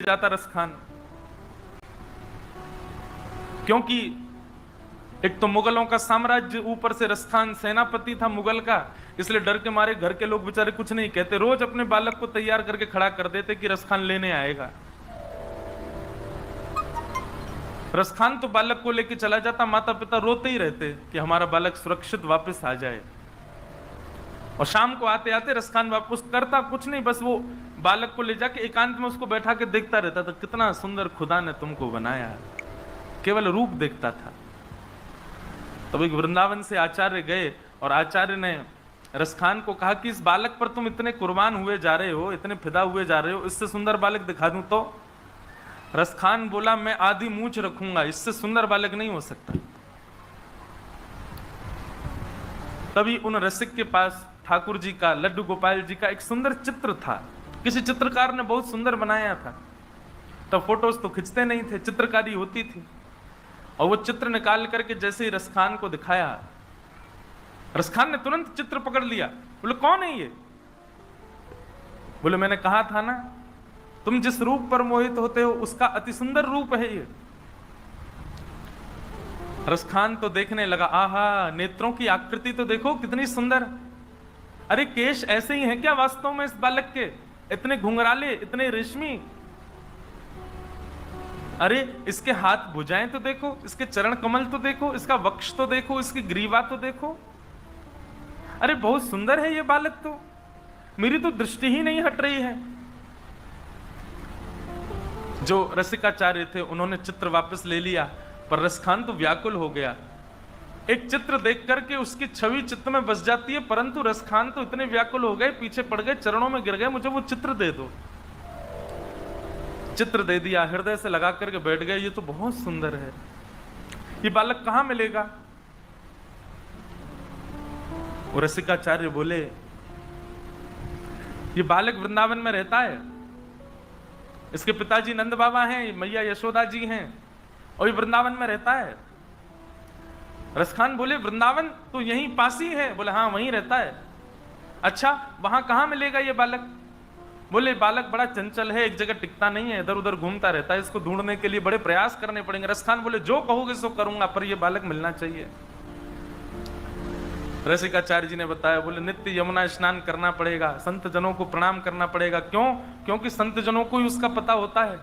जाता रसखान, क्योंकि एक तो मुगलों का साम्राज्य, ऊपर से रसखान सेनापति था मुगल का, इसलिए डर के मारे घर के लोग बेचारे कुछ नहीं कहते, रोज अपने बालक को तैयार करके खड़ा कर देते कि रसखान लेने आएगा। रसखान तो बालक को लेके चला जाता, माता पिता रोते ही रहते कि हमारा बालक सुरक्षित वापस आ जाए। और शाम को आते आते रसखान वापस करता कुछ नहीं, बस वो बालक को ले जाके एकांत में उसको बैठा के देखता रहता था, कितना सुंदर खुदा ने तुमको बनाया, केवल रूप देखता था। तब एक वृंदावन से आचार्य गए और आचार्य ने रसखान को कहा कि इस बालक पर तुम इतने कुर्बान हुए जा रहे हो, इतने फिदा हुए जा रहे हो, इससे सुंदर बालक दिखा दूं तो? रसखान बोला, मैं आधी मूंछ रखूंगा, इससे सुंदर बालक नहीं हो सकता। तभी उन रसिक के पास ठाकुर जी का, लड्डू गोपाल जी का एक सुंदर चित्र था, किसी चित्रकार ने बहुत सुंदर बनाया था। तब फोटोज तो खिंचते नहीं थे, चित्रकारी होती थी। और वो चित्र निकाल करके जैसे ही रसखान को दिखाया, रसखान ने तुरंत चित्र पकड़ लिया। बोले, कौन है ये? बोले, मैंने कहा था ना, तुम जिस रूप पर मोहित होते हो उसका अति सुंदर रूप है ये। रसखान तो देखने लगा, आहा, नेत्रों की आकृति तो देखो कितनी सुंदर। अरे केश ऐसे ही हैं क्या वास्तव में इस बालक के, इतने घुंघराले, इतने रेशमी? अरे इसके हाथ भुजाएं तो देखो, इसके चरण कमल तो देखो, इसका वक्ष तो देखो, इसकी ग्रीवा तो देखो। अरे बहुत सुंदर है ये बालक, तो मेरी तो दृष्टि ही नहीं हट रही है। जो रसिकाचार्य थे उन्होंने चित्र वापस ले लिया, पर रसखान तो व्याकुल हो गया। एक चित्र देख करके उसकी छवि चित्त में बस जाती है, परंतु रसखान तो इतने व्याकुल हो गए, पीछे पड़ गए, चरणों में गिर गए, मुझे वो चित्र दे दो। चित्र दे दिया, हृदय से लगा करके बैठ गए, ये तो बहुत सुंदर है, ये बालक कहां मिलेगा? वो रसिकाचार्य बोले, ये बालक वृंदावन में रहता है, इसके पिताजी नंद बाबा हैं, मैया यशोदा जी हैं, और ये वृंदावन में रहता है। रसखान बोले, वृंदावन तो यहीं पास ही है? बोले, हाँ वहीं रहता है। अच्छा, वहां कहां मिलेगा ये बालक? बोले, बालक बड़ा चंचल है, एक जगह टिकता नहीं है, इधर उधर घूमता रहता है, इसको ढूंढने के लिए बड़े प्रयास करने पड़ेंगे। रसखान बोले, जो कहोगे सो करूंगा, पर यह बालक मिलना चाहिए। रसिकाचार्य जी ने बताया, बोले, नित्य यमुना स्नान करना पड़ेगा, संत जनों को प्रणाम करना पड़ेगा। क्यों? क्योंकि संत जनों को ही उसका पता होता है।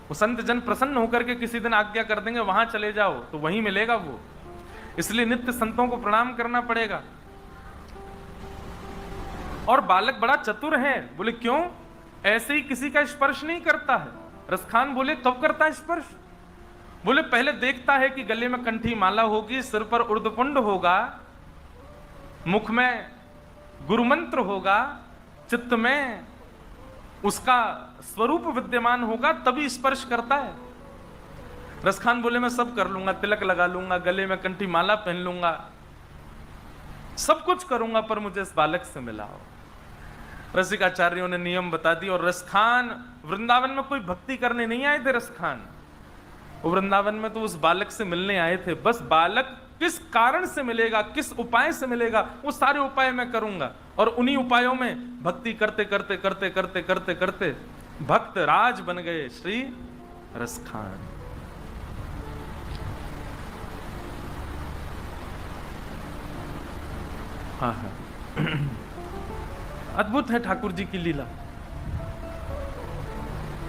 वो संत जन प्रसन्न होकर के किसी दिन आज्ञा कर देंगे, वहां चले जाओ, तो वहीं मिलेगा वो, इसलिए नित्य संतों को प्रणाम करना पड़ेगा। और बालक बड़ा चतुर है। बोले, क्यों? ऐसे ही किसी का स्पर्श नहीं करता है। रसखान बोले, कब करता है स्पर्श? बोले, पहले देखता है कि गले में कंठी माला होगी, सिर पर उर्ध्वपुंड होगा, मुख में गुरुमंत्र होगा, चित्त में उसका स्वरूप विद्यमान होगा, तभी स्पर्श करता है। रसखान बोले, मैं सब कर लूंगा, तिलक लगा लूंगा, गले में कंठी माला पहन लूंगा, सब कुछ करूंगा, पर मुझे इस बालक से मिलाओ। रसिकाचार्यों ने नियम बता दी। और रसखान वृंदावन में कोई भक्ति करने नहीं आए थे। रसखान वो वृंदावन में तो उस बालक से मिलने आए थे। बस बालक किस कारण से मिलेगा, किस उपाय से मिलेगा, वो सारे उपाय मैं करूंगा। और उन्हीं उपायों में भक्ति करते करते करते करते करते करते भक्त राज बन गए श्री रसखान। हाँ हाँ, अद्भुत है ठाकुर जी की लीला।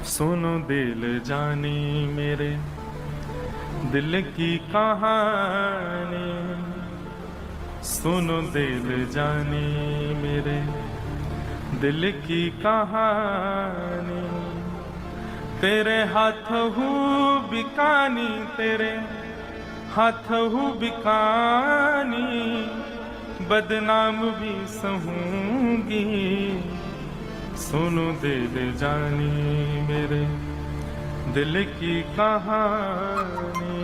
सुनो दिल जानी मेरे दिल की कहानी, सुनो दिल जानी मेरे दिल की कहानी, तेरे हाथ हूँ बिकानी, तेरे हाथ हूँ बिकानी, बदनाम भी सहूंगी, सुनो दिल जानी मेरे दिल की कहानी,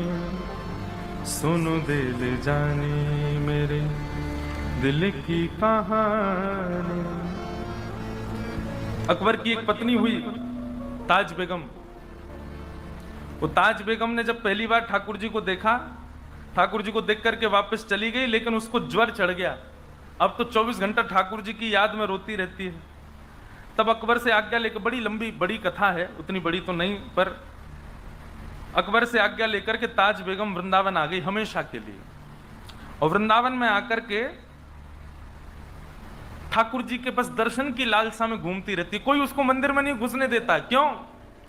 सुनो दिल जानी मेरे दिल की कहानी। अकबर की एक पत्नी हुई ताज बेगम। वो ताज बेगम ने जब पहली बार ठाकुर जी को देखा, ठाकुर जी को देख करके वापस चली गई, लेकिन उसको ज्वर चढ़ गया। अब तो 24 घंटा ठाकुर जी की याद में रोती रहती है। तब अकबर से आज्ञा लेकर, बड़ी लंबी बड़ी कथा है, उतनी बड़ी तो नहीं, पर अकबर से आज्ञा लेकर के ताज बेगम वृंदावन आ गई हमेशा के लिए। और वृंदावन में आकर के ठाकुर जी के बस दर्शन की लालसा में घूमती रहती। कोई उसको मंदिर में नहीं घुसने देता। क्यों?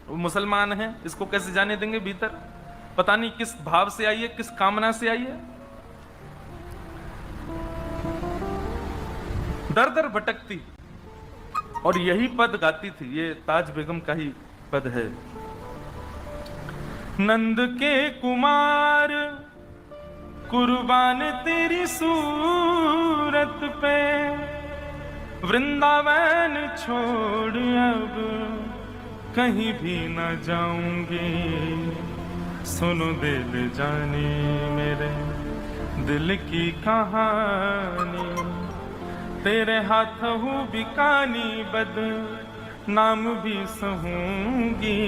वो मुसलमान है, इसको कैसे जाने देंगे भीतर? पता नहीं किस भाव से आई है, किस कामना से आई है। दर दर भटकती और यही पद गाती थी। ये ताज बेगम का ही पद है। नंद के कुमार कुर्बान तेरी सूरत पे, वृंदावन छोड़ अब कहीं भी न जाऊंगी। सुनो दिल जाने मेरे दिल की कहानी, तेरे हाथ हूँ बिकानी बद नाम भी सहूंगी।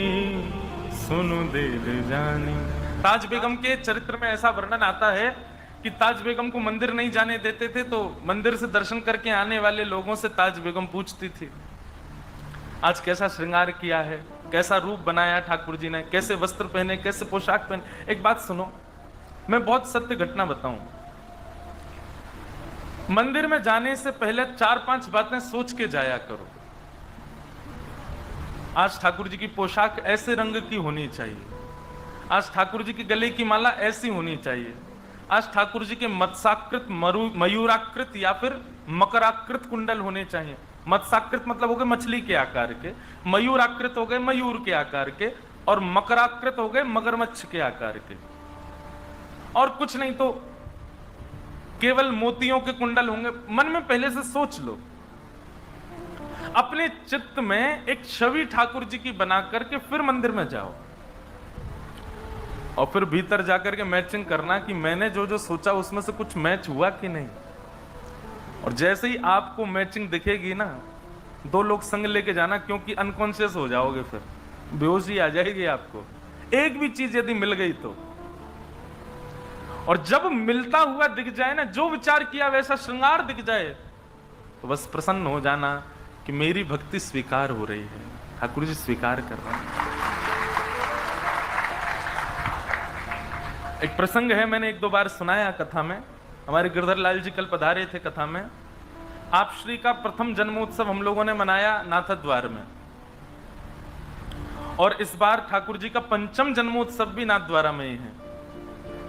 सुनो दिल जानी। ताज बेगम के चरित्र में ऐसा वर्णन आता है कि ताज बेगम को मंदिर नहीं जाने देते थे, तो मंदिर से दर्शन करके आने वाले लोगों से ताज बेगम पूछती थी, आज कैसा श्रृंगार किया है, कैसा रूप बनाया ठाकुर जी ने, कैसे वस्त्र पहने, कैसे पोशाक पहने। एक बात सुनो, मैं बहुत सत्य घटना बताऊं। मंदिर में जाने से पहले 4-5 बातें सोच के जाया करो। आज ठाकुर जी की पोशाक ऐसे रंग की होनी चाहिए, आज ठाकुर जी की गले की माला ऐसी होनी चाहिए, आज ठाकुर जी के मत्स्याकृत, मयूराकृत या फिर मकराकृत कुंडल होने चाहिए। मत्स्याकृत मतलब हो गए मछली के आकार के, मयूराकृत हो गए मयूर के आकार के, और मकराकृत हो गए मगरमच्छ के आकार के। और कुछ नहीं तो केवल मोतियों के कुंडल होंगे। मन में पहले से सोच लो, अपने चित्त में एक छवि ठाकुर जी की बना करके फिर मंदिर में जाओ, और फिर भीतर जाकर के मैचिंग करना कि मैंने जो जो सोचा उसमें से कुछ मैच हुआ कि नहीं। और जैसे ही आपको मैचिंग दिखेगी ना, 2 लोग संग लेके जाना, क्योंकि अनकॉन्शियस हो जाओगे, फिर बेहोशी आ जाएगी आपको एक भी चीज यदि मिल गई तो। और जब मिलता हुआ दिख जाए ना, जो विचार किया वैसा श्रृंगार दिख जाए, तो बस प्रसन्न हो जाना कि मेरी भक्ति स्वीकार हो रही है, ठाकुर जी स्वीकार कर रहे हैं। एक प्रसंग है, मैंने 1-2 बार सुनाया कथा में। हमारे गिरधर लाल जी कल पधारे थे कथा में। आप श्री का प्रथम जन्मोत्सव हम लोगों ने मनाया नाथद्वार में, और इस बार ठाकुर जी का 5म जन्मोत्सव भी नाथद्वारा में ही है।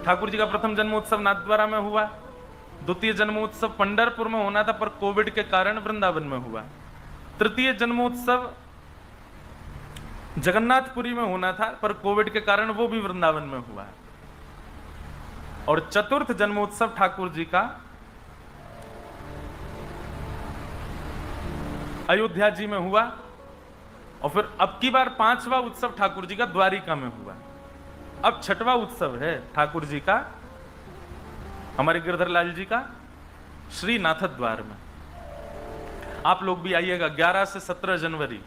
ठाकुर जी का प्रथम जन्मोत्सव नाथद्वारा में हुआ, द्वितीय जन्मोत्सव पंढरपुर में होना था पर कोविड के कारण वृंदावन में हुआ, तृतीय जन्मोत्सव जगन्नाथपुरी में होना था पर कोविड के कारण वो भी वृंदावन में हुआ, और चतुर्थ जन्मोत्सव ठाकुर जी का अयोध्या जी में हुआ, और फिर अब की बार 5वां उत्सव ठाकुर जी का द्वारिका में हुआ। अब 6वां उत्सव है ठाकुर जी का, हमारे गिरधर लाल जी का, श्री नाथद्वार में। आप लोग भी आइएगा। 11 से 17 जनवरी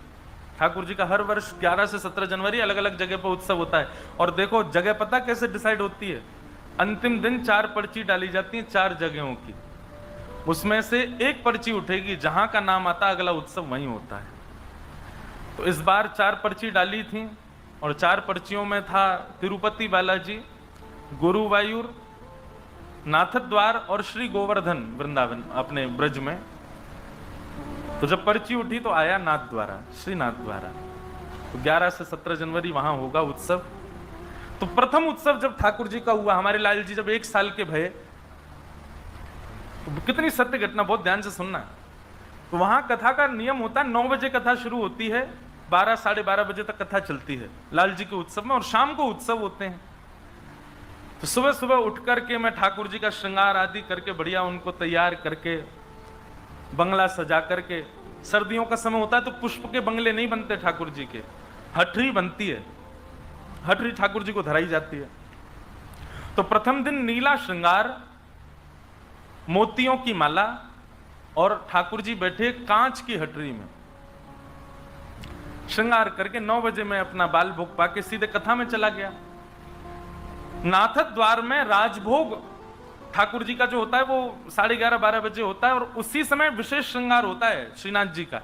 ठाकुर जी का हर वर्ष 11 से 17 जनवरी अलग अलग जगह पर उत्सव होता है। और देखो जगह पता कैसे डिसाइड होती है, अंतिम दिन 4 पर्ची डाली जाती हैं 4 जगहों की, उसमें से एक पर्ची उठेगी, जहां का नाम आता अगला उत्सव वहीं होता है। तो इस बार 4 पर्ची डाली थी, और 4 पर्चियों में था तिरुपति बालाजी, गुरुवायूर, नाथद्वार और श्री गोवर्धन वृंदावन अपने ब्रज में। तो जब पर्ची उठी तो आया नाथद्वारा, श्री नाथद्वारा। तो 11 से 17 जनवरी वहां होगा उत्सव। तो प्रथम उत्सव जब ठाकुर जी का हुआ, हमारे लाल जी जब 1 साल के भये, तो कितनी सत्य घटना, बहुत ध्यान से सुनना। तो वहां कथा का नियम होता है, 9 बजे कथा शुरू होती है, 12 साढ़े 12 बजे तक कथा चलती है लाल जी के उत्सव में, और शाम को उत्सव होते हैं। तो सुबह सुबह उठ करके मैं ठाकुर जी का श्रृंगार आदि करके बढ़िया उनको तैयार करके बंगला सजा करके, सर्दियों का समय होता है तो पुष्प के बंगले नहीं बनते ठाकुर जी के, हटरी बनती है, हटरी ठाकुर जी को धराई जाती है। तो प्रथम दिन नीला श्रृंगार, मोतियों की माला, और ठाकुर जी बैठे कांच की हटरी में। श्रृंगार करके 9 बजे मैं अपना बाल भोग पाके सीधे कथा में चला गया। नाथद्वार में राजभोग ठाकुर जी का जो होता है वो 11:30-12 बजे होता है, और उसी समय विशेष श्रृंगार होता है श्रीनाथ जी का।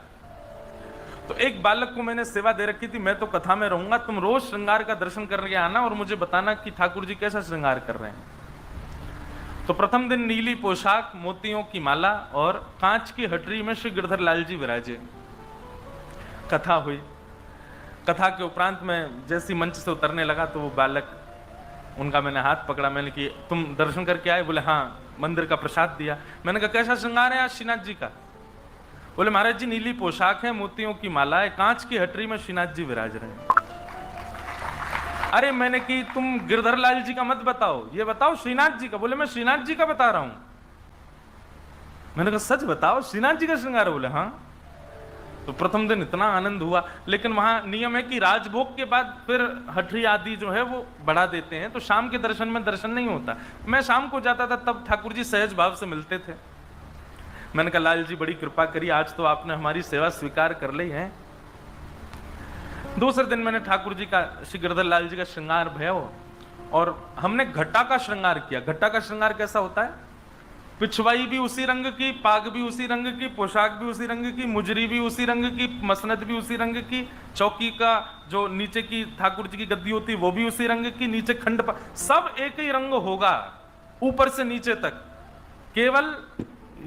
तो एक बालक को मैंने सेवा दे रखी थी, मैं तो कथा में रहूंगा, तुम रोज श्रृंगार का दर्शन करके आना और मुझे बताना कि ठाकुर जी कैसा श्रृंगार कर रहे हैं। तो प्रथम दिन नीली पोशाक, मोतियों की माला और कांच की हटरी में श्री गिरधर लाल जी विराजे। कथा हुई। कथा के उपरांत में जैसी मंच से उतरने लगा तो वो बालक, उनका मैंने हाथ पकड़ा, मैंने कि तुम दर्शन करके आए? बोले हाँ, मंदिर का प्रसाद दिया। मैंने कहा कैसा श्रृंगार है आज श्रीनाथ जी का? बोले महाराज जी नीली पोशाक है, मोतियों की माला है, कांच की हटरी में श्रीनाथ जी विराज रहे हैं। अरे मैंने कि तुम गिरधर लाल जी का मत बताओ, ये बताओ श्रीनाथ जी का। बोले मैं श्रीनाथ जी का बता रहा हूं। मैंने कहा सच बताओ, श्रीनाथ जी का श्रृंगार? बोले हाँ। तो प्रथम दिन इतना आनंद हुआ, लेकिन वहां नियम है कि राजभोग के बाद फिर हटरी आदि जो है वो बढ़ा देते हैं, तो शाम के दर्शन में दर्शन नहीं होता। मैं शाम को जाता था, तब ठाकुर जी सहज भाव से मिलते थे। मैंने कहा लाल जी बड़ी कृपा करी, आज तो आपने हमारी सेवा स्वीकार कर ली है। दूसरे दिन मैंने ठाकुर जी का, श्री गिरधर लाल जी का श्रृंगार भया और हमने घटा का श्रृंगार किया। घटा का श्रृंगार कैसा होता है? पिछवाई भी उसी रंग की, पाग भी उसी रंग की, पोशाक भी उसी रंग की, मुजरी भी उसी रंग की, मसनद भी उसी रंग की, चौकी का जो नीचे की ठाकुर जी की गद्दी होती है वो भी उसी रंग की, नीचे खंड सब एक ही रंग होगा ऊपर से नीचे तक। केवल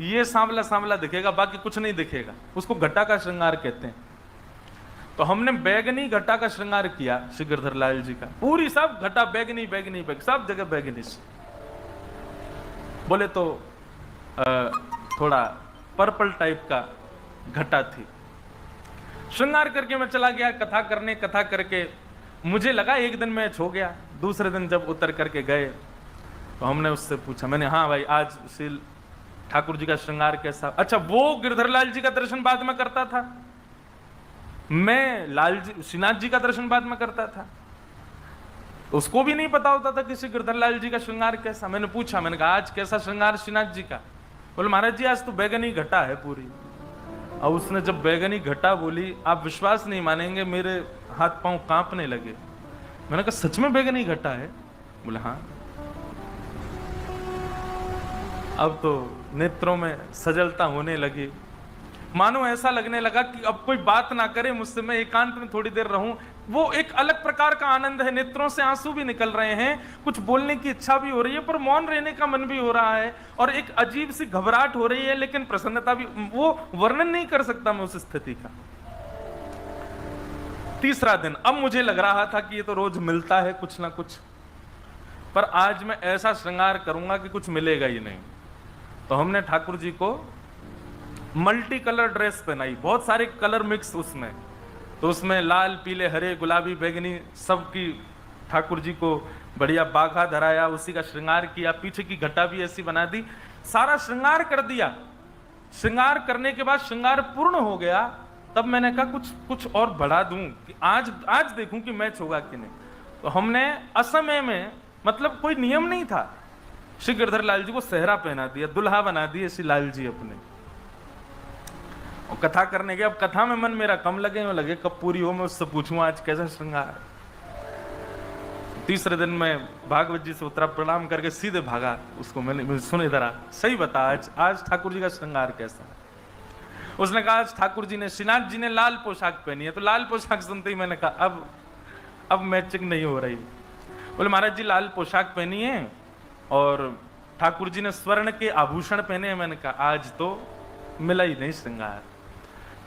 ये सांवला सांवला दिखेगा, बाकी कुछ नहीं दिखेगा। उसको घटा का श्रृंगार कहते हैं। तो हमने बैगनी घटा का श्रृंगार किया श्री गिरधर लाल जी का, पूरी सब घटा बैगनी बैगनी बैग, सब जगह बैगनी। बोले तो थोड़ा पर्पल टाइप का घटा थी। श्रृंगार करके मैं चला गया कथा करने। कथा करके मुझे लगा एक दिन मैच हो गया। दूसरे दिन जब उतर करके गए तो हमने उससे पूछा, मैंने हाँ भाई आज श्री ठाकुर जी का श्रृंगार कैसा? अच्छा, वो गिरधर लाल जी का दर्शन बाद में करता था, मैं लाल जी श्रीनाथ जी का दर्शन बाद में करता था। उसको भी नहीं पता होता था किसी गिरधर लाल जी का श्रृंगार कैसा। मैंने पूछा, मैंने कहा आज कैसा श्रृंगार श्रीनाथ जी का? बोले महाराज जी आज तो बैगनी घटा है पूरी। और उसने जब बैगनी घटा बोली, आप विश्वास नहीं मानेंगे, मेरे हाथ पांव कांपने लगे। मैंने कहा सच में बैगनी घटा है? बोले हाँ। अब तो नेत्रों में सजलता होने लगी, मानो ऐसा लगने लगा कि अब कोई बात ना करे मुझसे, मैं एकांत में थोड़ी देर रहूं। वो एक अलग प्रकार का आनंद है, नेत्रों से आंसू भी निकल रहे हैं, कुछ बोलने की इच्छा भी हो रही है, पर मौन रहने का मन भी हो रहा है, और एक अजीब सी घबराहट हो रही है, लेकिन प्रसन्नता भी। वो वर्णन नहीं कर सकता मैं उस स्थिति का। तीसरा दिन, अब मुझे लग रहा था कि ये तो रोज मिलता है कुछ ना कुछ, पर आज मैं ऐसा श्रृंगार करूंगा कि कुछ मिलेगा ही नहीं। तो हमने ठाकुर जी को मल्टी कलर ड्रेस पहनाई, बहुत सारे कलर मिक्स उसमें। तो उसमें लाल, पीले, हरे, गुलाबी, बैगनी सबकी ठाकुर जी को बढ़िया बाघा धराया, उसी का श्रृंगार किया। पीछे की घटा भी ऐसी बना दी, सारा श्रृंगार कर दिया। श्रृंगार करने के बाद श्रृंगार पूर्ण हो गया, तब मैंने कहा कुछ और बढ़ा दूं कि आज देखूं कि मैच होगा कि नहीं। तो हमने असमय में, मतलब कोई नियम नहीं था, श्री गिरधर लाल जी को सेहरा पहना दिया, दुल्हा बना दिए श्री लाल जी अपने। और कथा करने गए। अब कथा में मन मेरा कम लगे कब पूरी हो, मैं उससे पूछूं आज कैसा श्रृंगार। तीसरे दिन मैं भागवत जी से उतरा, प्रणाम करके सीधे भागा उसको। मैंने सुन इधर आ, सही बता आज ठाकुर जी का श्रृंगार कैसा है? उसने कहा आज ठाकुर जी ने, श्रीनाथ जी ने लाल पोशाक पहनी है। तो लाल पोशाक सुनते ही मैंने कहा अब मैचिंग नहीं हो रही। बोले महाराज जी लाल पोशाक पहनी है और ठाकुर जी ने स्वर्ण के आभूषण पहने हैं। मैंने कहा आज तो मिला ही नहीं श्रृंगार।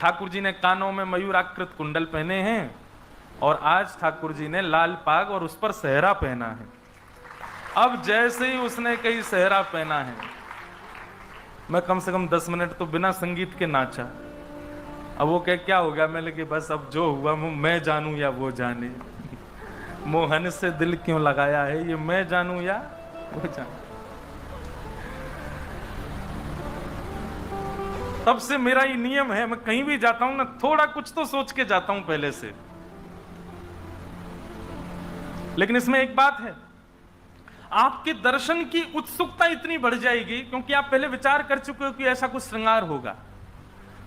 ठाकुर जी ने कानों में मयूराकृत कुंडल पहने हैं और आज ठाकुर जी ने लाल पाग और उस पर सेहरा पहना है। अब जैसे ही उसने कहीं सेहरा पहना है, मैं कम से कम 10 मिनट तो बिना संगीत के नाचा। अब वो क्या हो गया? मैंने कि बस अब जो हुआ मैं जानूं या वो जाने, मोहन से दिल क्यों लगाया है, ये मैं जानूं या वो जाने। तब से मेरा ये नियम है, मैं कहीं भी जाता हूं ना, थोड़ा कुछ तो सोच के जाता हूं पहले से। लेकिन इसमें एक बात है, आपके दर्शन की उत्सुकता इतनी बढ़ जाएगी क्योंकि आप पहले विचार कर चुके हो कि ऐसा कुछ श्रृंगार होगा।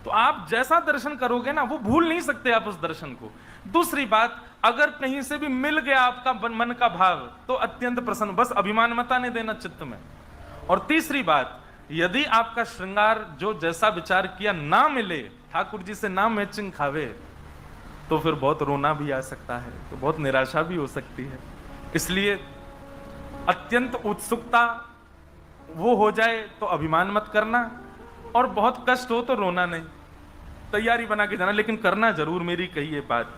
तो आप जैसा दर्शन करोगे ना, वो भूल नहीं सकते आप उस दर्शन को। दूसरी बात, अगर कहीं से भी मिल गया आपका मन का भाव तो अत्यंत प्रसन्न, बस अभिमान मत आने देना चित्त में। और तीसरी बात, यदि आपका श्रृंगार जो जैसा विचार किया ना मिले, ठाकुर जी से ना मैचिंग खावे, तो फिर बहुत रोना भी आ सकता है, तो बहुत निराशा भी हो सकती है। इसलिए अत्यंत उत्सुकता वो हो जाए तो अभिमान मत करना, और बहुत कष्ट हो तो रोना नहीं, तैयारी बना के जाना, लेकिन करना जरूर मेरी कही ये बात।